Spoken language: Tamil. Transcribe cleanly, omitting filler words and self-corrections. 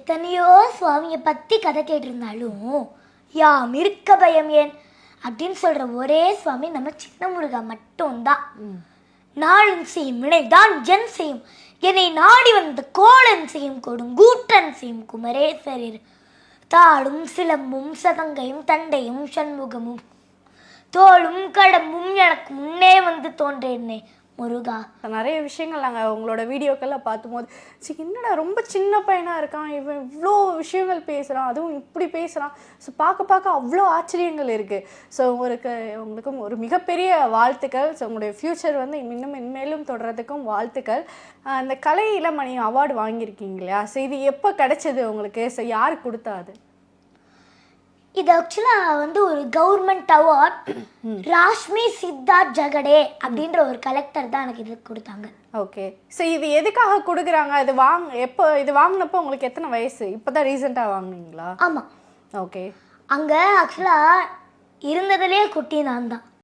எத்தனையோ சுவாமியை பற்றி கதை கேட்டிருந்தாலும் யாம் இருக்க பயம் ஏன் அப்படின்னு சொல்கிற ஒரே சுவாமி நம்ம சின்ன முருகா மட்டும்தான். நாளும் செய்யும் வினைதான் ஜன் செய்யும், என்னை நாடி வந்த கோலன் செய்யும் கொடுங்கூற்றன் செய்யும் குமரேசரிர். தாளும் சிலம்பும் சதங்கையும் தண்டையும் சண்முகமும் தோளும் கடம்பும் எனக்கு முன்னே வந்து தோன்றேன்னே முருகா. நிறைய விஷயங்கள் நாங்கள் உங்களோட வீடியோக்கெல்லாம் பார்த்தும்போது சரி என்னடா ரொம்ப சின்ன பையனாக இருக்கான், இவன் இவ்வளோ விஷயங்கள் பேசுகிறான், அதுவும் இப்படி பேசுகிறான். ஸோ பார்க்க பார்க்க அவ்வளோ ஆச்சரியங்கள் இருக்குது. ஸோ உங்களுக்கும் ஒரு மிகப்பெரிய வாழ்த்துக்கள். ஸோ உங்களுடைய ஃப்யூச்சர் வந்து இன்னும் மென்மேலும் தொடர்றதுக்கும் வாழ்த்துக்கள். அந்த கலை இளமணி அவார்டு வாங்கியிருக்கீங்க இல்லையா? ஸோ இது எப்போ கிடைச்சது உங்களுக்கு? ஸோ யார் கொடுத்தா அது? இது ஆக்சுவலாக வந்து ஒரு கவர்மெண்ட் அவார்ட். ராஷ்மி சித்தார்த் ஜகடே அப்படின்ற ஒரு கலெக்டர் தான் எனக்கு இது கொடுத்தாங்க. ஓகே. ஸோ இது எதுக்காக கொடுக்குறாங்க? எப்போ இது வாங்கினப்போ உங்களுக்கு எத்தனை வயசு? இப்போ தான் ரீசெண்டாக வாங்கினீங்களா? ஆமாம். ஓகே. அங்கே ஆக்சுவலாக இருந்ததுலேயே குட்டி நான் தான்.